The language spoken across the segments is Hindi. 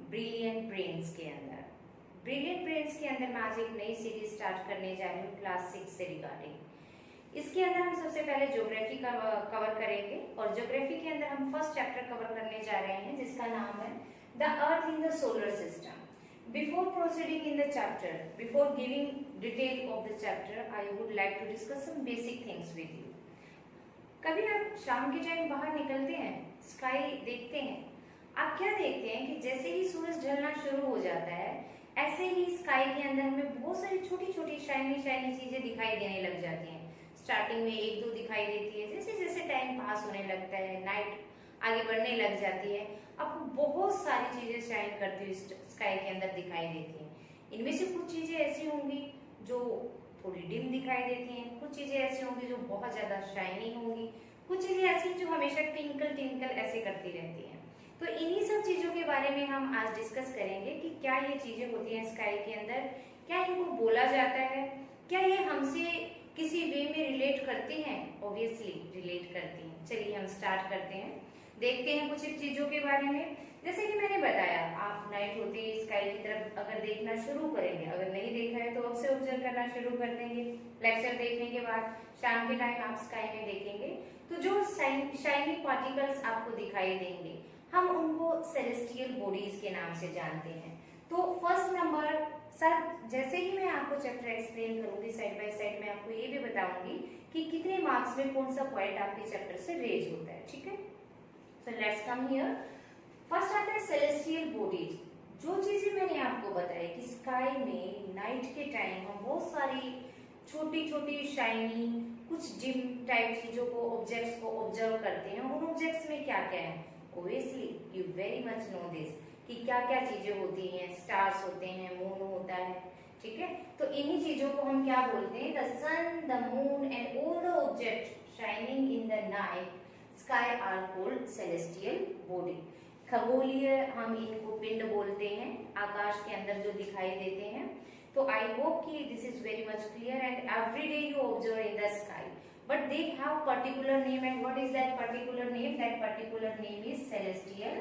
ब्रिलियंट ब्रेन्स के अंदर। ब्रिलियंट ब्रेन्स के अंदर मैं आज एक नई सीरीज स्टार्ट करने जा रही हूँ क्लास 6 से रिगार्डिंग। इसके अंदर हम सबसे पहले ज्योग्राफी का कवर करेंगे और ज्योग्राफी के अंदर हम फर्स्ट चैप्टर कवर करने जा रहे हैं जिसका नाम है the earth in the solar system. Before proceeding in the chapter, before giving detail of the chapter, I would like to discuss some basic things with you. कभी आप शाम के टाइम बाहर निकलते हैं, स्काई देखते हैं, आप क्या देखते हैं कि जैसे ही सूरज ढलना शुरू हो जाता है ऐसे ही स्काई के अंदर हमें बहुत सारी छोटी छोटी शाइनी शाइनी चीजें दिखाई देने लग जाती हैं। स्टार्टिंग में एक दो दिखाई देती है, जैसे जैसे टाइम पास होने लगता है, नाइट आगे बढ़ने लग जाती है, आपको बहुत सारी चीजें शाइन करती हुई स्काई के अंदर दिखाई देती हैं। इनमें से कुछ चीजें ऐसी होंगी जो थोड़ी डिम दिखाई देती हैं, कुछ चीजें ऐसी होंगी जो बहुत ज्यादा शाइनी होंगी, कुछ चीजें ऐसी जो हमेशा टिंकल टिंकल ऐसे करती रहती हैं। तो इन्हीं सब चीजों के बारे में हम आज डिस्कस करेंगे कि क्या ये चीजें होती हैं स्काई के अंदर, क्या इनको बोला जाता है, क्या ये हमसे किसी वे में रिलेट करती हैं? ऑब्वियसली रिलेट करती हैं। चलिए हम स्टार्ट करते हैं, देखते हैं कुछ चीजों के बारे में। जैसे कि मैंने बताया, आप नाइट होते ही स्काई की तरफ अगर देखना शुरू करेंगे, अगर नहीं देखा है तो अब से ऑब्जर्व करना शुरू कर देंगे। लेक्चर देखने के बाद शाम के टाइम आप स्काई में देखेंगे तो जो शाइनी पार्टिकल्स आपको दिखाई देंगे हम उनको सेलेस्टियल बॉडीज के नाम से जानते हैं। तो फर्स्ट नंबर सर, जैसे ही मैं आपको चैप्टर एक्सप्लेन करूंगी साइड बाय साइड, मैं आपको ये भी बताऊंगी कि कितने मार्क्स में कौन सा पॉइंट आपके चैप्टर से रेज होता है। ठीक है, so let's come here. First आता है सेलेस्टियल बॉडीज। जो चीजें मैंने आपको बताई कि स्काई में नाइट के टाइम हम बहुत सारी छोटी छोटी शाइनी कुछ डिम टाइप चीजों को, ऑब्जेक्ट्स को ऑब्जर्व करते हैं। उन ऑब्जेक्ट्स में क्या क्या है? Obviously, you very much know this कि क्या क्या चीजें होती हैं। स्टार्स होते हैं, मून होता है, ठीक है। तो इन्हीं चीजों को हम क्या बोलते हैं? The sun, the moon and all the object shining in the night sky are called celestial body. खगोलीय हम इनको पिंड बोलते हैं, आकाश के अंदर जो दिखाई देते हैं। तो आई होप कि this is very much clear and every day you observe in the sky, but they have particular name. And what is that particular name? That particular name is celestial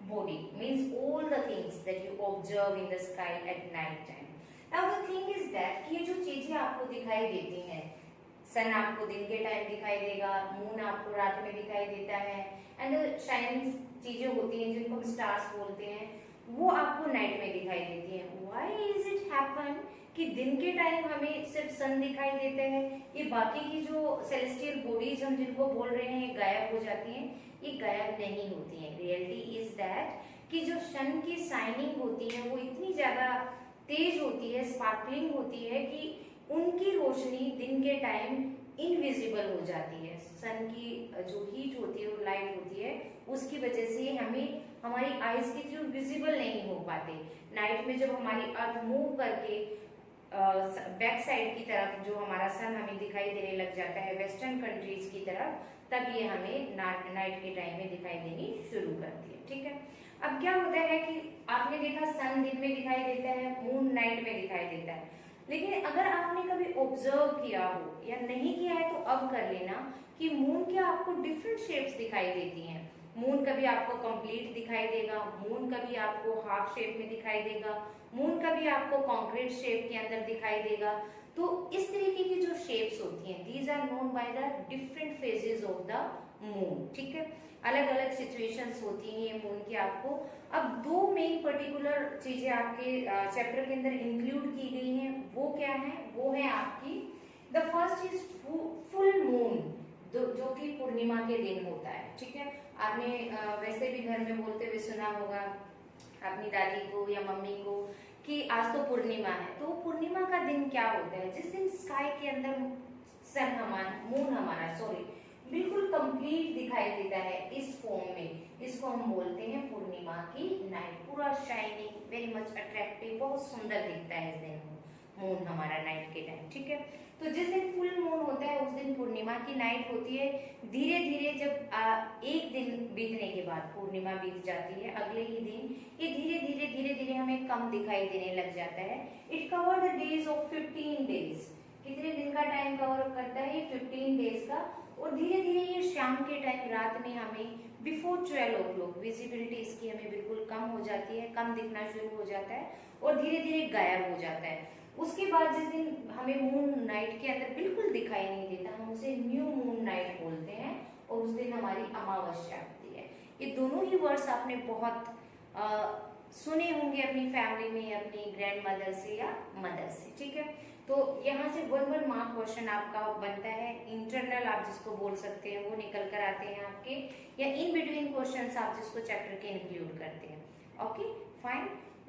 body, means all the things that you observe in the sky at night time. Now the thing is that ये जो चीजें आपको दिखाई देती हैं, सन आपको दिन के टाइम दिखाई देगा, मून आपको रात में दिखाई देता है, एंड शाइनिंग चीजें होती हैं जिनको हम स्टार्स बोलते हैं, वो आपको नाइट में दिखाई देती हैं। Why is it happen कि दिन के टाइम हमें सिर्फ सन दिखाई देता है, ये बाकी की जो सेलेस्टियल बॉडीज हम जिनको बोल रहे हैं ये गायब हो जाती हैं? ये गायब नहीं होती हैं। रियलिटी इज दैट कि जो सन की शाइनिंग होती है वो इतनी ज्यादा तेज होती है, स्पार्कलिंग होती है कि उनकी रोशनी दिन के टाइम इनविजिबल हो जाती है। सन की जो हीट होती है और लाइट होती है उसकी वजह से हमें हमारी आईज के थ्रू विजिबल नहीं हो पाते। नाइट में जब हमारी अर्थ मूव करके बैक साइड की तरफ जो हमारा सन हमें दिखाई देने लग जाता है वेस्टर्न कंट्रीज की तरफ, तब ये हमें नाइट के टाइम में दिखाई देनी शुरू करती है। ठीक है, अब क्या होता है कि आपने देखा सन दिन में दिखाई देता है, मून नाइट में दिखाई देता है, लेकिन अगर आपने कभी ऑब्जर्व किया हो या नहीं किया है तो अब कर लेना कि मून क्या आपको डिफरेंट शेप्स दिखाई देती हैं। मून कभी आपको कंप्लीट दिखाई देगा, मून कभी आपको हाफ शेप में दिखाई देगा, मून कभी आपको कॉन्क्रीट शेप के अंदर दिखाई देगा। तो इस तरीके की जो शेप्स होती हैं, these are known by the different phases of the moon. ठीक है, अलग अलग सिचुएशंस होती हैं ये मून की आपको। अब दो मेन पर्टिकुलर चीजें आपके चैप्टर के अंदर इंक्लूड की गई हैं, वो क्या है? वो है आपकी the first is full moon, जो कि पूर्णिमा के दिन होता है। ठीक है, आपने वैसे भी घर में बोलते हुए सुना होगा अपनी दादी को या मम्मी को कि आज तो पूर्णिमा है। तो पूर्णिमा का दिन क्या होता है? जिस दिन स्काई के अंदर सन हमारा, मून हमारा बिल्कुल कंप्लीट दिखाई देता है इस फॉर्म में, इसको हम बोलते हैं पूर्णिमा की नाइट। पूरा शाइनिंग, वेरी मच अट्रैक्टिव, बहुत सुंदर दिखता है इस दिन मून हमारा नाइट के टाइम। ठीक है, तो जिस दिन फुल मून होता है उस दिन पूर्णिमा की नाइट होती है। धीरे धीरे जब एक दिन बीतने के बाद पूर्णिमा बीत जाती है, अगले ही दिन ये धीरे धीरे हमें कम दिखाई देने लग जाता है। It cover the days of 15 days. कितने दिन का टाइम कवर करता है? 15 डेज का और धीरे धीरे ये शाम के टाइम रात में हमें बिफोर 12 o'clock विजिबिलिटी इसकी हमें बिल्कुल कम हो जाती है, कम दिखना शुरू हो जाता है और धीरे धीरे गायब हो जाता है। उसके बाद जिस दिन हमें मून नाइट के अंदर बिल्कुल दिखाई नहीं देता, हम उसे न्यू मून नाइट बोलते हैं और उस दिन हमारी अमावस्या होती है। ये दोनों ही वर्ड्स आपने बहुत सुने होंगे अपनी फैमिली में, अपनी ग्रैंड मदर से या मदर से, ठीक है। तो यहाँ से 1 मार्क क्वेश्चन आपका बनता है, इंटरनल आप जिसको बोल सकते हैं वो निकल कर आते हैं आपके, या इन बिटवीन क्वेश्चंस आप जिसको चैप्टर के इंक्लूड करते हैं। Okay fine.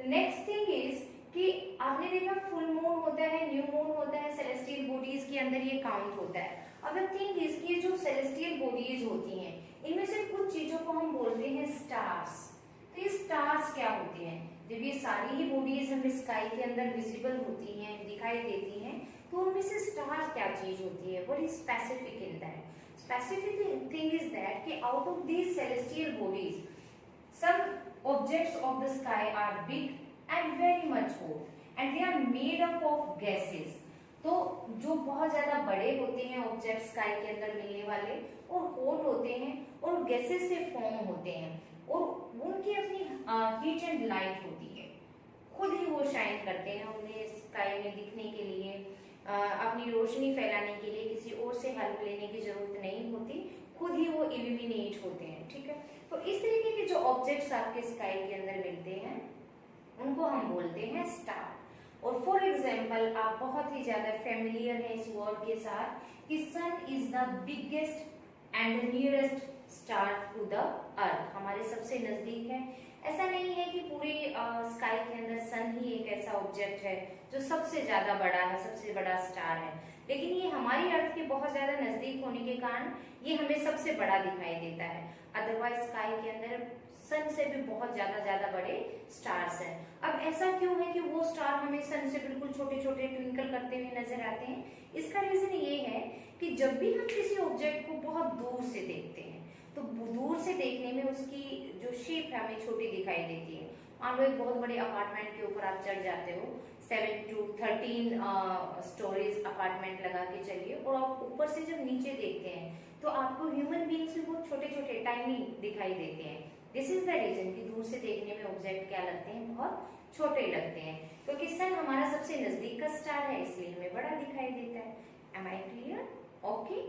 Next thing is कि आपने देखा फुल मून होता है, न्यू मून होता है, सेलेस्टियल बॉडीज के अंदर ये काउंट होता है। अब द थिंग इज कि जो सेलेस्टियल बॉडीज होती हैं इनमें से कुछ चीजों को हम बोलते हैं स्टार्स। तो ये स्टार्स क्या होते हैं? जब ये सारी ही बॉडीज हमें स्काई के अंदर विजिबल होती हैं, दिखाई देती हैं, तो उनमें से स्टार क्या चीज होती है? What is specific in that? Specific thing is that कि out of these celestial bodies some objects of the sky are big and very much hot and they are made up of gases। तो जो बहुत ज्यादा बड़े होते हैं ऑब्जेक्ट स्काई के अंदर मिलने वाले, और हॉट होते हैं और गैसेस से फॉर्म होते हैं, और उनकी अपनी हीट एंड लाइट होती है, खुद ही वो शाइन करते हैं। उन्हें स्काई में दिखने के लिए, अपनी रोशनी फैलाने के लिए किसी और से हेल्प लेने की जरूरत नहीं होती, खुद ही वो इल्यूमिनेट होते हैं, ठीक है। तो इस तरीके के जो ऑब्जेक्ट्स आपके स्काई के अंदर मिलते हैं उनको हम बोलते हैं स्टार। और फॉर एग्जांपल आप बहुत ही ज्यादा फेमिलियर हैं इस वर्ड के साथ कि sun is the biggest and nearest star to the earth, हमारे सबसे नजदीक है। ऐसा नहीं है कि पूरी स्काई के अंदर सन ही एक ऐसा ऑब्जेक्ट है जो सबसे ज्यादा बड़ा है, सबसे बड़ा स्टार है, लेकिन ये हमारी अर्थ के बहुत ज्यादा नजदीक होने के कारण ये हमें सबसे बड़ा दिखाई देता है। अदरवाइज स्काई के अंदर सन से भी बहुत ज्यादा बड़े स्टार्स हैं। अब ऐसा क्यों है कि वो स्टार हमें सन से बिल्कुल छोटे छोटे ट्विंकल करते हुए नजर आते हैं? इसका रीजन ये है कि जब भी हम किसी ऑब्जेक्ट को बहुत दूर से देखते हैं तो दूर से देखने में उसकी जो शेप है हमें छोटी दिखाई देती है। मान लो एक बहुत बड़े अपार्टमेंट के ऊपर आप चढ़ जाते हो, 7 to 13 स्टोरीज अपार्टमेंट लगा के चलिए, और आप ऊपर से जब नीचे देखते हैं तो आपको ह्यूमन बींग्स भी बहुत छोटे छोटे टाइनी दिखाई देते हैं। दिस इज द रीजन कि दूर से देखने में ऑब्जेक्ट क्या लगते हैं, बहुत छोटे लगते हैं, क्योंकि सन हमारा सबसे नजदीक का स्टार है, इसलिए हमें बड़ा दिखाई देता है। Am I clear? Okay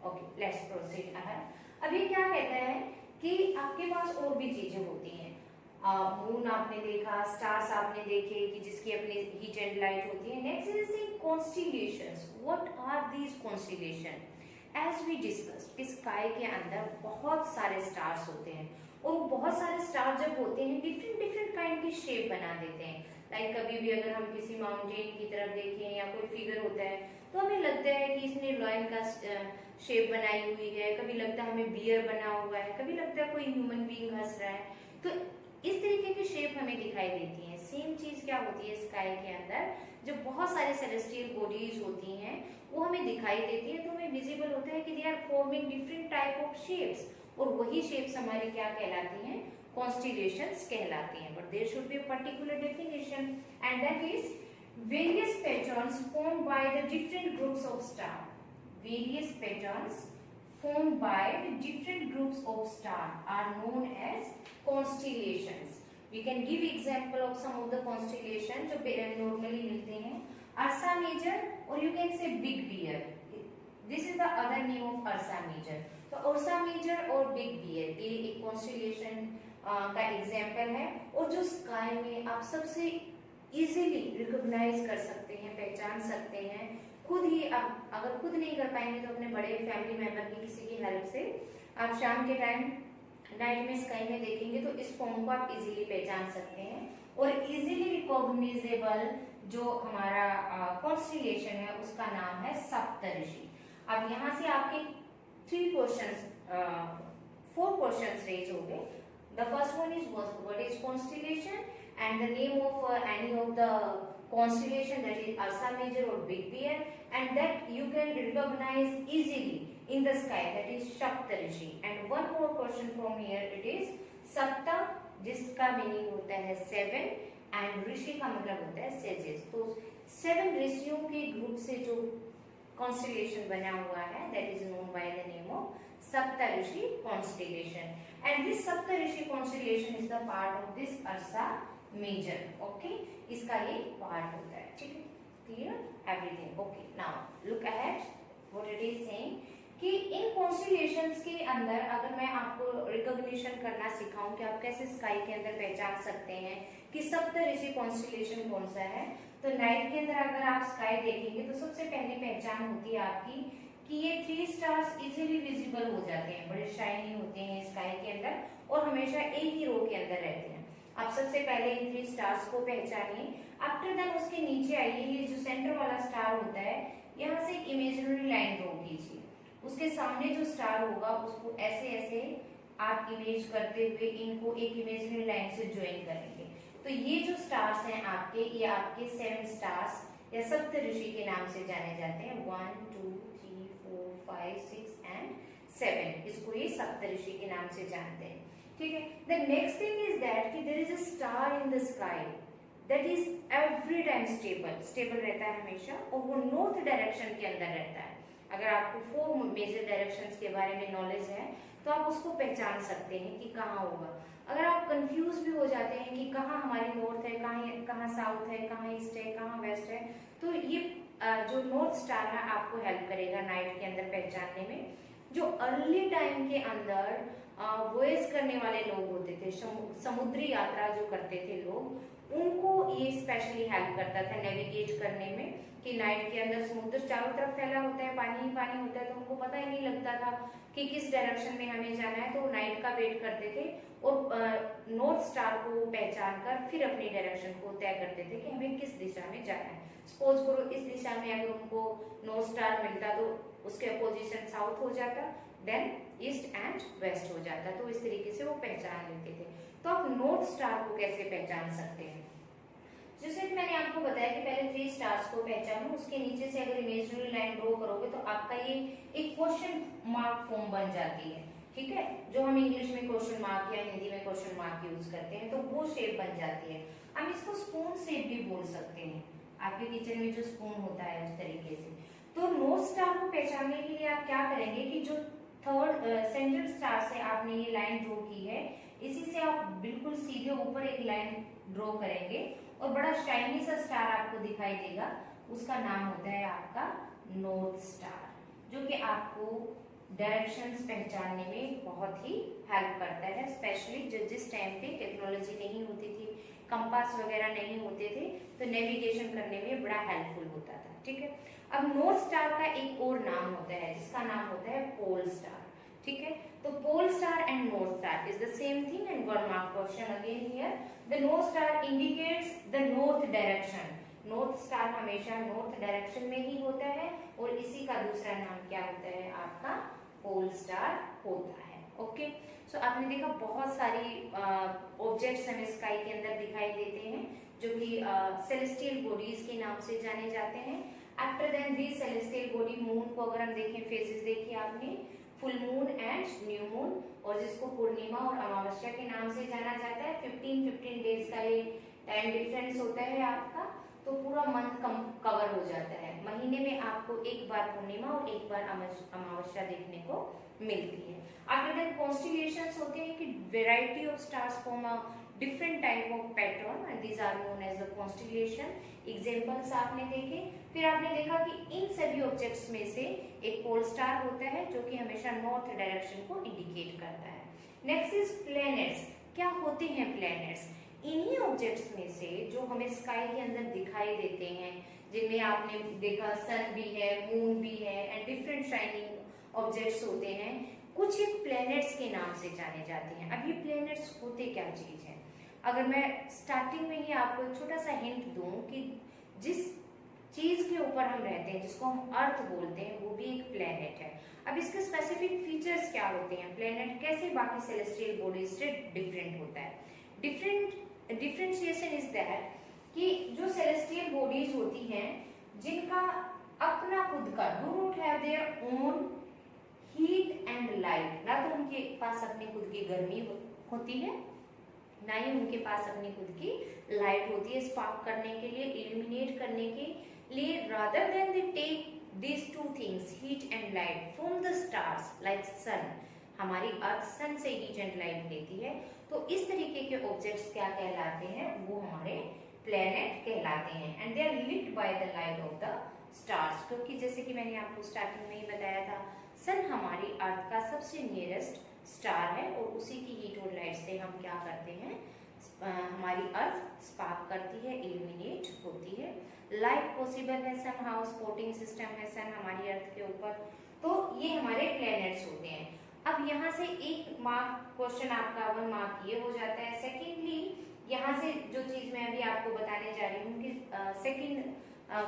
okay, let's proceed ahead. अब ये क्या कहता है कि आपके पास और भी चीजें होती हैं, मून आपने देखा, स्टार्स आपने देखे कि जिसकी अपनी हीट एंड लाइट होती है। Next is constellations. What are these constellation? As we discuss, sky के अंदर बहुत सारे स्टार्स होते हैं, और बहुत सारे स्टार जब होते हैं डिफरेंट डिफरेंट काइंड की शेप बना देते हैं। लाइक कभी भी अगर हम किसी माउंटेन की तरफ देखें या कोई फिगर होता है तो हमें लगता है कि इसने लॉयन का शेप बनाई हुई है, कभी लगता है हमें बियर बना हुआ है, कभी लगता है कोई ह्यूमन बीइंग हंस रहा है। तो इस तरीके की शेप हमें दिखाई देती है। सेम चीज क्या होती है स्काई के अंदर, जो बहुत सारे सेलेस्टियल बॉडीज होती हैं वो हमें दिखाई देती है, तो हमें विजिबल होता है कि they are forming different type of shapes, और वही शेप्स हमारी क्या कहलाती हैं? कॉन्स्टिलेशंस कहलाती हैं। But there should be a particular definition, and that is various patterns formed by the different groups of star. Various patterns formed by the different groups of star are known as constellations. We can give example of some of the constellation जो normally मिलते हैं। Ursa Major, or you can say Big Bear. This is the other name of Ursa Major. तो Ursa Major और Big Bear ये एक constellation का example है, और जो sky में आप सबसे easily recognize कर सकते हैं, पहचान सकते हैं खुद ही। आप अगर खुद नहीं कर पाएंगे तो अपने बड़े फैमिली मेंबर की किसी की हेल्प से आप शाम के टाइम नाइट में स्काई में देखेंगे तो इस फॉर्म को आप इजीली पहचान सकते हैं। और इजीली रिकॉग्नाइजेबल जो हमारा कॉन्स्टिलेशन है उसका नाम है सप्तऋषि। अब यहाँ से आपके 4 क्वेश्चंस रेज हो गए। The first one is what is constellation and the name of any of the constellation, that is Ursa Major or Big Bear, and that you can recognize easily in the sky, that is Saptarishi. And one more question from here, it is Sapta, जिसका मीनिंग होता है 7, एंड ऋषि का मतलब होता है sages। तो 7 ऋषियों के ग्रुप से जो कॉन्स्टिलेशन बना हुआ है, that is known by the name of Saptarishi constellation, and this Saptarishi constellation is the part of this Ursa Major. Okay, इसका ये पार्ट होता है। ठीक है, clear everything? Okay, now look ahead what it is saying कि इन कॉन्स्टिलेशंस के अंदर अगर मैं आपको रिकॉग्निशन करना सिखाऊं कि आप कैसे स्काई के अंदर पहचान सकते हैं कि सप्तऋषि कॉन्स्टिलेशन कौन सा है, तो नाइट के अंदर अगर आप स्काई देखेंगे तो सबसे पहली पहचान होती है आपकी कि ये 3 स्टार्स इजीली विजिबल हो जाते हैं, बड़े शाइनी होते हैं स्काई के अंदर और हमेशा एक ही रो के अंदर रहते हैं। आप सबसे पहले इन 3 स्टार्स को पहचानिए। आफ्टर देन उसके नीचे आइए, ये जो सेंटर वाला स्टार होता है यहाँ से एक इमेजिनरी लाइन ड्रॉ कीजिए, उसके सामने जो स्टार होगा उसको ऐसे ऐसे आप इमेज करते हुए इनको एक इमेजिनरी लाइन से ज्वाइन करेंगे। तो ये जो स्टार्स हैं आपके, ये आपके 7 स्टार्स या सप्तऋषि के नाम से जाने जाते हैं। 1 2 3 4 5 6 एंड 7, इसको ये सप्तऋषि के नाम से जानते हैं। ठीक है, the next thing is that कि there is a star in the sky that is every time stable रहता है हमेशा, और वो नॉर्थ डायरेक्शन के अंदर रहता है। अगर आपको 4 मेजर डायरेक्शंस के बारे में नॉलेज है तो आप उसको पहचान सकते हैं कि कहाँ होगा। अगर आप कंफ्यूज भी हो जाते हैं कि कहाँ हमारी नॉर्थ है, कहाँ साउथ है, कहाँ ईस्ट है, कहाँ वेस्ट है, तो ये जो नॉर्थ स्टार है आपको हेल्प करेगा नाइट के अंदर पहचानने में। जो अर्ली टाइम के अंदर वॉयज करने वाले लोग होते थे, समुद्री यात्रा जो करते थे लोग, उनको ये स्पेशली हेल्प करता था नेविगेट करने में कि नाइट के अंदर समुद्र चारों तरफ फैला होता है, पानी ही पानी होता है, तो उनको पता ही नहीं लगता था कि किस डायरेक्शन में हमें जाना है, तो नाइट का वेट करते थे और नॉर्थ स्टार को पहचान कर फिर अपनी डायरेक्शन को तय करते थे कि हमें किस दिशा में जाना है। सपोज करो इस दिशा में अगर उनको नॉर्थ स्टार मिलता तो उसके अपोजिशन साउथ हो जाता, देन ईस्ट एंड वेस्ट हो जाता, तो इस तरीके से वो पहचान लेते थे। तो आप नॉर्थ स्टार को कैसे पहचान सकते हैं? जैसे कि मैंने आपको बताया कि पहले 3 स्टार्स को पहचानो, उसके नीचे से अगर इमेजिनरी लाइन ड्रॉ करोगे तो आपका ये एक क्वेश्चन मार्क फॉर्म बन जाती है। ठीक है, जो हम इंग्लिश में क्वेश्चन मार्क या हिंदी में क्वेश्चन मार्क यूज करते हैं, तो वो शेप बन जाती है। हम इसको स्पून शेप भी बोल सकते हैं, आपके किचन में जो स्पून होता है उस तरीके से। तो नॉर्थ स्टार को पहचानने के लिए आप क्या करेंगे कि जो थर्ड सेंट्रल स्टार से आपने ये लाइन ड्रॉ की है, इसी से आप बिल्कुल सीधे ऊपर एक लाइन ड्रॉ करेंगे और बड़ा शाइनी सा स्टार आपको दिखाई देगा, उसका नाम होता है आपका नॉर्थ स्टार, जो कि आपको डायरेक्शंस पहचानने में बहुत ही हेल्प करता है। स्पेशली जिस टाइम पे टेक्नोलॉजी नहीं होती थी, कंपास वगैरह नहीं होते थे, तो नेविगेशन करने में बड़ा हेल्पफुल होता था। ठीक है, अब नॉर्थ स्टार का एक और नाम होता है जिसका नाम होता है पोल स्टार। ठीक है, तो pole star and north star is the same thing and 1 mark question again here. The north star indicates the north direction. North star हमेशा नॉर्थ डायरेक्शन में ही होता है और इसी का दूसरा नाम क्या होता है? आपका पोल स्टार होता है। ओके, सो आपने देखा बहुत सारी ऑब्जेक्ट्स हमें स्काई के अंदर दिखाई देते हैं जो कि सेलेस्टियल बॉडीज के नाम से जाने जाते हैं। आफ्टर देन दी सेलेस्टियल बॉडी, मून को अगर हम देखें, फेजेस देखिए आपने, full moon and new moon, और जिसको पूर्णिमा और अमावस्या के नाम से जाना जाता है। 15 डेज का ये टाइम डिफरेंस होता है आपका, तो पूरा मंथ कवर हो जाता है। महीने में आपको एक बार पूर्णिमा और एक बार अमावस्या देखने को मिलती है। आफ्टर दैट कॉन्स्टिलेशंस होते हैं कि variety of stars form a different type of pattern and these are known as the constellation. Examples आपने देखे, फिर आपने देखा कि इन सभी ऑब्जेक्ट्स में से एक पोल स्टार होता है जो कि हमेशा नॉर्थ डायरेक्शन को इंडिकेट करता है। Next is planets. क्या होते हैं प्लैनेट्स? इन्हीं ऑब्जेक्ट्स में से जो हमें स्काई के अंदर दिखाई देते हैं, जिनमें आपने देखा सन भी है, मून भी है एंड डिफरेंट शाइनिंग ऑब्जेक्ट्स होते हैं, कुछ एक प्लैनेट्स के नाम से जाने जाते हैं। अब ये प्लैनेट्स होते क्या चीज है? अगर मैं स्टार्टिंग में ही आपको एक छोटा सा हिंट दूं कि जिस चीज के ऊपर हम रहते हैं, जिसको हम अर्थ बोलते हैं, वो भी एक प्लेनेट है। अब इसके स्पेसिफिक फीचर्स क्या होते हैं? प्लेनेट कैसे बाकी सेलेस्टियल बॉडीज से डिफरेंट होता है? डिफरेंशिएशन इज दैट कि जो सेलेस्टियल बॉडीज होती हैं जिनका अपना खुद का, do not have their own heat and light, ना तो उनके पास अपनी खुद की गर्मी होती है, ना ही उनके पास अपनी खुद की लाइट होती है स्पार्क करने के लिए, इल्यूमिनेट करने के लिए। Rather than they take these two things, heat and light, from the stars like sun, हमारी अर्थ सन से हीट एंड लाइट लेती है, तो इस तरीके के ऑब्जेक्ट्स क्या कहलाते हैं, वो हमारे प्लेनेट कहलाते हैं। And they are lit by the light of the stars, क्योंकि जैसे कि मैंने आपको स्टार्टिंग में ही बताया था, सन हमारी अर्थ का सबसे नियरेस्ट स्टार है और उसी की हीट और लाइट से हम क्या करते हैं, हमारी अर्थ स्पार्क करती है, इल्यूमिनेट होती है, लाइफ पॉसिबल है, सन हाउ स्पोर्टिंग सिस्टम है सन हमारी अर्थ के ऊपर। तो ये हमारे प्लैनेट्स होते हैं। अब यहाँ से एक मार्क क्वेश्चन आपका 1 मार्क ये हो जाता है। सेकेंडली यहाँ से जो चीज मैं अभी आपको बताने जा रही हूँ कि सेकेंड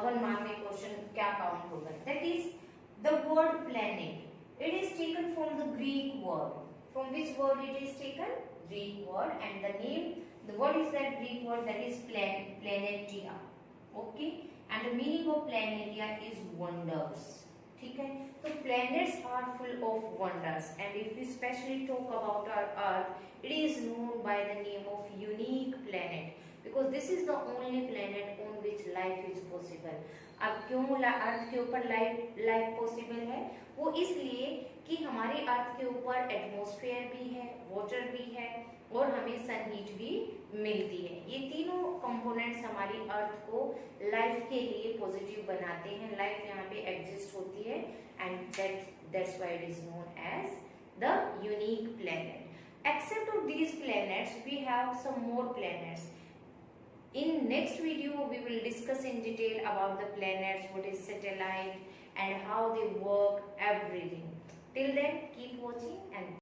1 मार्क में क्वेश्चन क्या काउंट होगा, that is the word planet. It is taken from the Greek word. From which word it is taken? Greek word, and the name, the what is that Greek word, that is planetia, okay, and the meaning of planetia is wonders, ठीक है। तो planets are full of wonders, and if we specially talk about our earth, it is known by the name of unique planet, because this is the only planet on which life is possible। अब क्यों अर्थ के ऊपर लाइफ पॉसिबल है? वो इसलिए कि हमारे अर्थ के ऊपर एटमॉस्फेयर भी है, वाटर भी है और हमें सन हीट भी मिलती है। ये तीनों कंपोनेंट्स हमारी अर्थ को लाइफ के लिए पॉजिटिव बनाते हैं, लाइफ यहाँ पे एग्जिस्ट होती है, and that's why it is known as the unique planet. Except of these planets we have some more planets. In next video we will discuss in detail about the planets, what is satellite and how they work, everything. Till then keep watching and